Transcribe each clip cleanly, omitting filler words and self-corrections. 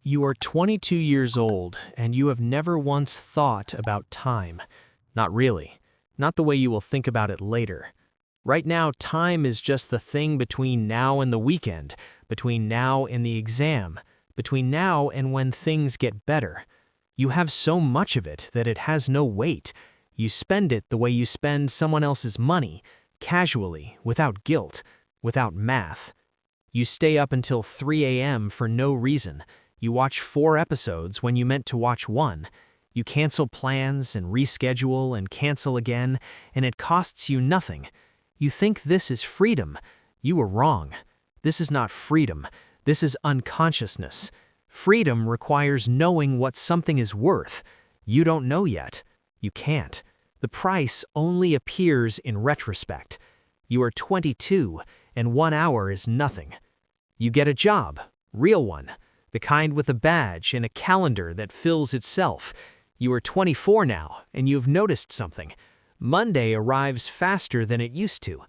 You are 22 years old, and you have never once thought about time. Not really. Not the way you will think about it later. Right now, time is just the thing between now and the weekend, between now and the exam, between now and when things get better. You have so much of it that it has no weight. You spend it the way you spend someone else's money, casually, without guilt, without math. You stay up until 3 a.m. for no reason. You watch 4 episodes when you meant to watch 1. You cancel plans and reschedule and cancel again, and it costs you nothing. You think this is freedom. You were wrong. This is not freedom. This is unconsciousness. Freedom requires knowing what something is worth. You don't know yet. You can't. The price only appears in retrospect. You are 22, and 1 hour is nothing. You get a job, real one. The kind with a badge and a calendar that fills itself. You are 24 now, and you've noticed something. Monday arrives faster than it used to.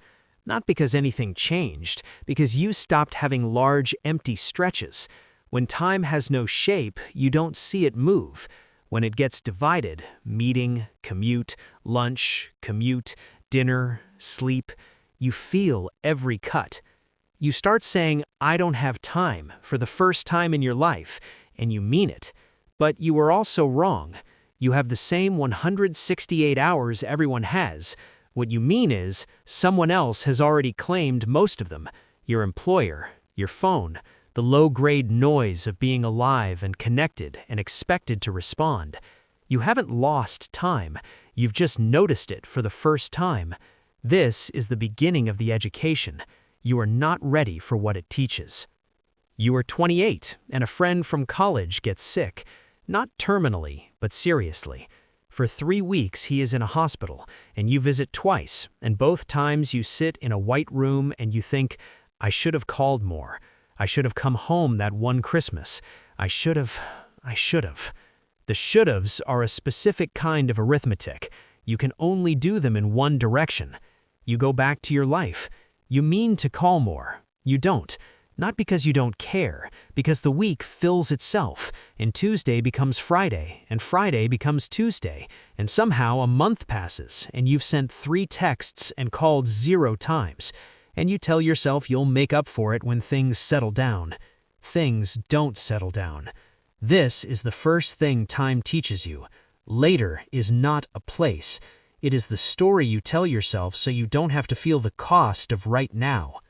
Not because anything changed, because you stopped having large, empty stretches. When time has no shape, you don't see it move. When it gets divided, meeting, commute, lunch, commute, dinner, sleep, you feel every cut. You start saying, "I don't have time," for the first time in your life, and you mean it. But you are also wrong. You have the same 168 hours everyone has. What you mean is, someone else has already claimed most of them. Your employer, your phone, the low-grade noise of being alive and connected and expected to respond. You haven't lost time. You've just noticed it for the first time. This is the beginning of the education. You are not ready for what it teaches. You are 28, and a friend from college gets sick. Not terminally, but seriously. For 3 weeks he is in a hospital, and you visit twice, and both times you sit in a white room and you think, "I should have called more. I should have come home that one Christmas. I should have. The should-haves are a specific kind of arithmetic. You can only do them in one direction. You go back to your life. You mean to call more. You don't. Not because you don't care, because the week fills itself, and Tuesday becomes Friday, and Friday becomes Tuesday, and somehow a month passes, and you've sent 3 texts and called 0 times, and you tell yourself you'll make up for it when things settle down. Things don't settle down. This is the first thing time teaches you. Later is not a place. It is the story you tell yourself so you don't have to feel the cost of right now.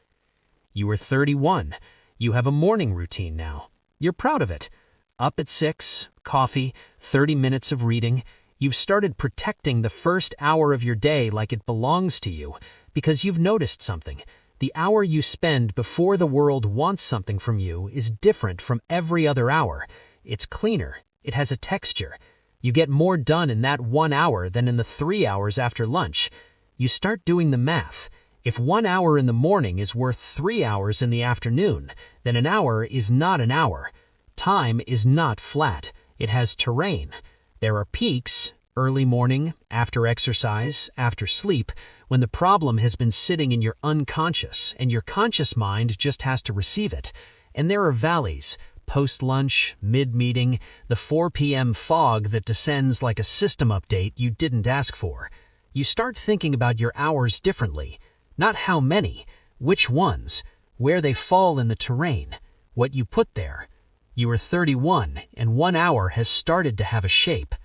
You are 31. You have a morning routine now. You're proud of it. Up at 6, coffee, 30 minutes of reading. You've started protecting the first hour of your day like it belongs to you, because you've noticed something. The hour you spend before the world wants something from you is different from every other hour. It's cleaner. It has a texture. You get more done in that 1 hour than in the 3 hours after lunch. You start doing the math. If 1 hour in the morning is worth 3 hours in the afternoon, then an hour is not an hour. Time is not flat. It has terrain. There are peaks, early morning, after exercise, after sleep, when the problem has been sitting in your unconscious and your conscious mind just has to receive it. And there are valleys, post-lunch, mid-meeting, the 4 p.m. fog that descends like a system update you didn't ask for. You start thinking about your hours differently. Not how many, which ones, where they fall in the terrain, what you put there. You are 31, and 1 hour has started to have a shape.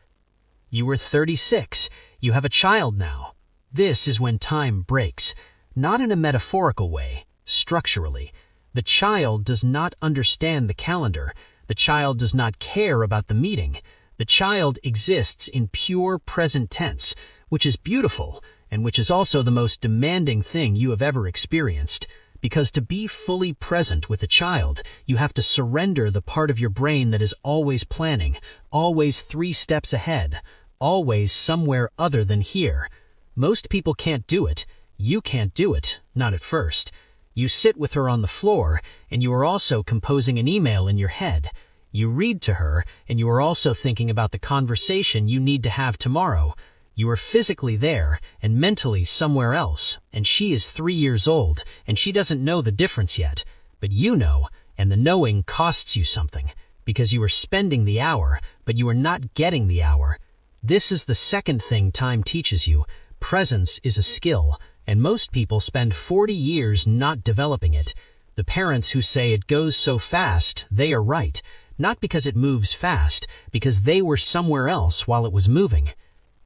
You are 36. You have a child now. This is when time breaks, not in a metaphorical way, structurally. The child does not understand the calendar. The child does not care about the meeting. The child exists in pure present tense, which is beautiful, and which is also the most demanding thing you have ever experienced. Because to be fully present with a child, you have to surrender the part of your brain that is always planning, always 3 steps ahead, always somewhere other than here. Most people can't do it. You can't do it, not at first. You sit with her on the floor, and you are also composing an email in your head. You read to her, and you are also thinking about the conversation you need to have tomorrow. You are physically there and mentally somewhere else, and she is 3 years old, and she doesn't know the difference yet. But you know, and the knowing costs you something. because you were spending the hour, but you were not getting the hour. This is the second thing time teaches you. Presence is a skill, and most people spend 40 years not developing it. The parents who say it goes so fast, they are right. Not because it moves fast, because they were somewhere else while it was moving.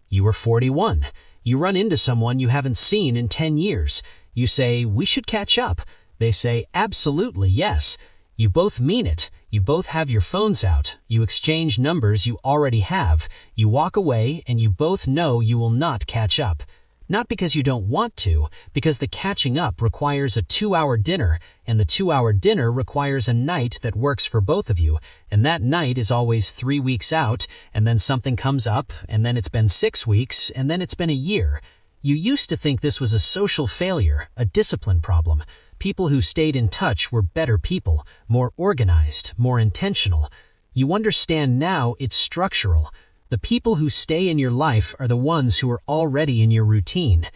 You are 41. You run into someone you haven't seen in 10 years. You say, "We should catch up." They say, "Absolutely, yes." You both mean it. You both have your phones out. You exchange numbers you already have. You walk away and you both know you will not catch up. Not because you don't want to, because the catching up requires a 2-hour dinner, and the 2-hour dinner requires a night that works for both of you, and that night is always 3 weeks out, and then something comes up, and then it's been 6 weeks, and then it's been a year. You used to think this was a social failure, a discipline problem. People who stayed in touch were better people, more organized, more intentional. You understand now it's structural. The people who stay in your life are the ones who are already in your routine.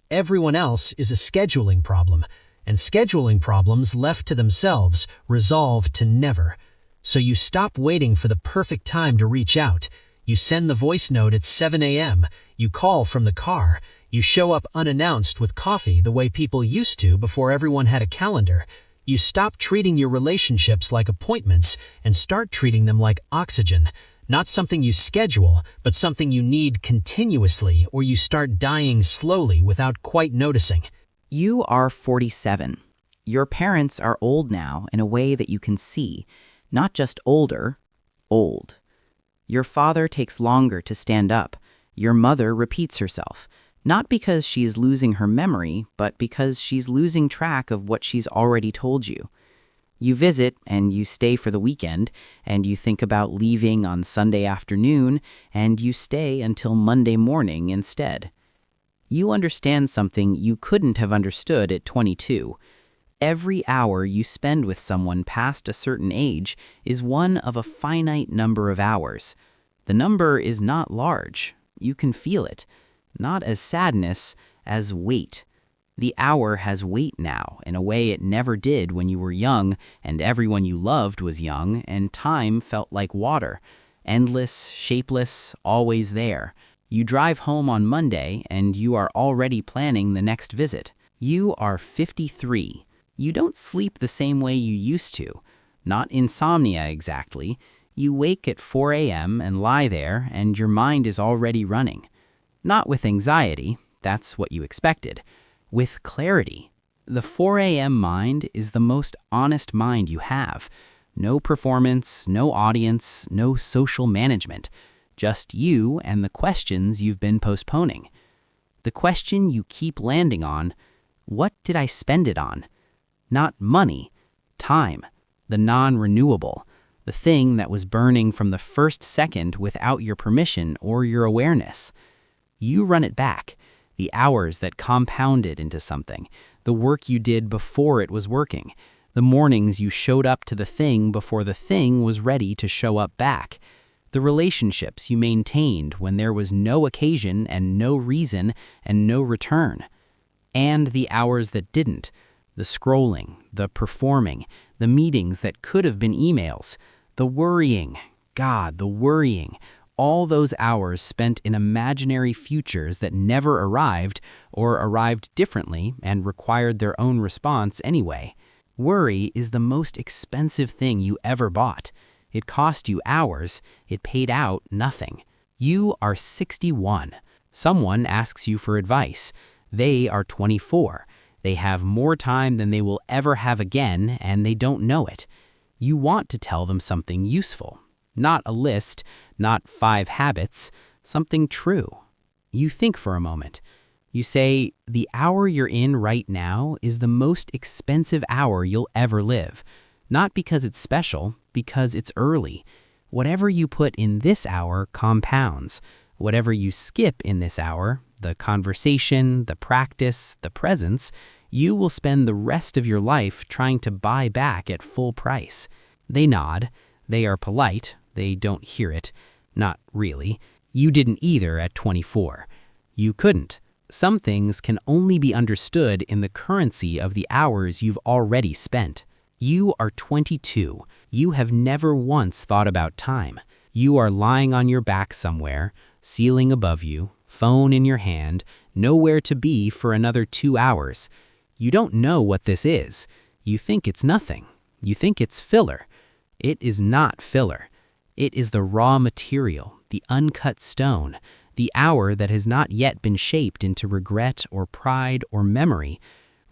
Everyone else is a scheduling problem, and scheduling problems left to themselves resolve to never. So you stop waiting for the perfect time to reach out. You send the voice note at 7 a.m. You call from the car. You show up unannounced with coffee the way people used to before everyone had a calendar. You stop treating your relationships like appointments and start treating them like oxygen. Not something you schedule, but something you need continuously, or you start dying slowly without quite noticing. You are 47. Your parents are old now in a way that you can see, not just older, old. Your father takes longer to stand up. Your mother repeats herself, not because she's losing her memory, but because she's losing track of what she's already told you. You visit and you stay for the weekend, and you think about leaving on Sunday afternoon, and you stay until Monday morning instead. You understand something you couldn't have understood at 22. Every hour you spend with someone past a certain age is one of a finite number of hours. The number is not large. You can feel it, not as sadness, as weight. The hour has weight now in a way it never did when you were young and everyone you loved was young and time felt like water, endless, shapeless, always there. You drive home on Monday and you are already planning the next visit. You are 53. You don't sleep the same way you used to. Not insomnia exactly. You wake at 4 a.m. and lie there and your mind is already running. Not with anxiety, that's what you expected. With clarity. The 4 a.m. mind is the most honest mind you have. No performance, no audience, no social management. Just you and the questions you've been postponing. The question you keep landing on, what did I spend it on? Not money, time, the non-renewable, the thing that was burning from the first second without your permission or your awareness. You run it back. The hours that compounded into something, the work you did before it was working, the mornings you showed up to the thing before the thing was ready to show up back, the relationships you maintained when there was no occasion and no reason and no return, and the hours that didn't, the scrolling, the performing, the meetings that could have been emails, the worrying, God, the worrying, all those hours spent in imaginary futures that never arrived or arrived differently and required their own response anyway. Worry is the most expensive thing you ever bought. It cost you hours. It paid out nothing. You are 61. Someone asks you for advice. They are 24. They have more time than they will ever have again, and they don't know it. You want to tell them something useful. Not a list, not 5 habits, something true. You think for a moment. You say, the hour you're in right now is the most expensive hour you'll ever live. Not because it's special, because it's early. Whatever you put in this hour compounds. Whatever you skip in this hour, the conversation, the practice, the presence, you will spend the rest of your life trying to buy back at full price. They nod. They are polite. They don't hear it. Not really. You didn't either at 24. You couldn't. Some things can only be understood in the currency of the hours you've already spent. You are 22. You have never once thought about time. You are lying on your back somewhere, ceiling above you, phone in your hand, nowhere to be for another 2 hours. You don't know what this is. You think it's nothing. You think it's filler. It is not filler. It is the raw material, the uncut stone, the hour that has not yet been shaped into regret or pride or memory.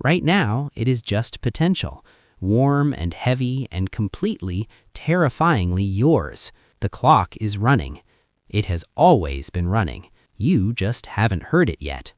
Right now, it is just potential, warm and heavy and completely, terrifyingly yours. The clock is running. It has always been running. You just haven't heard it yet.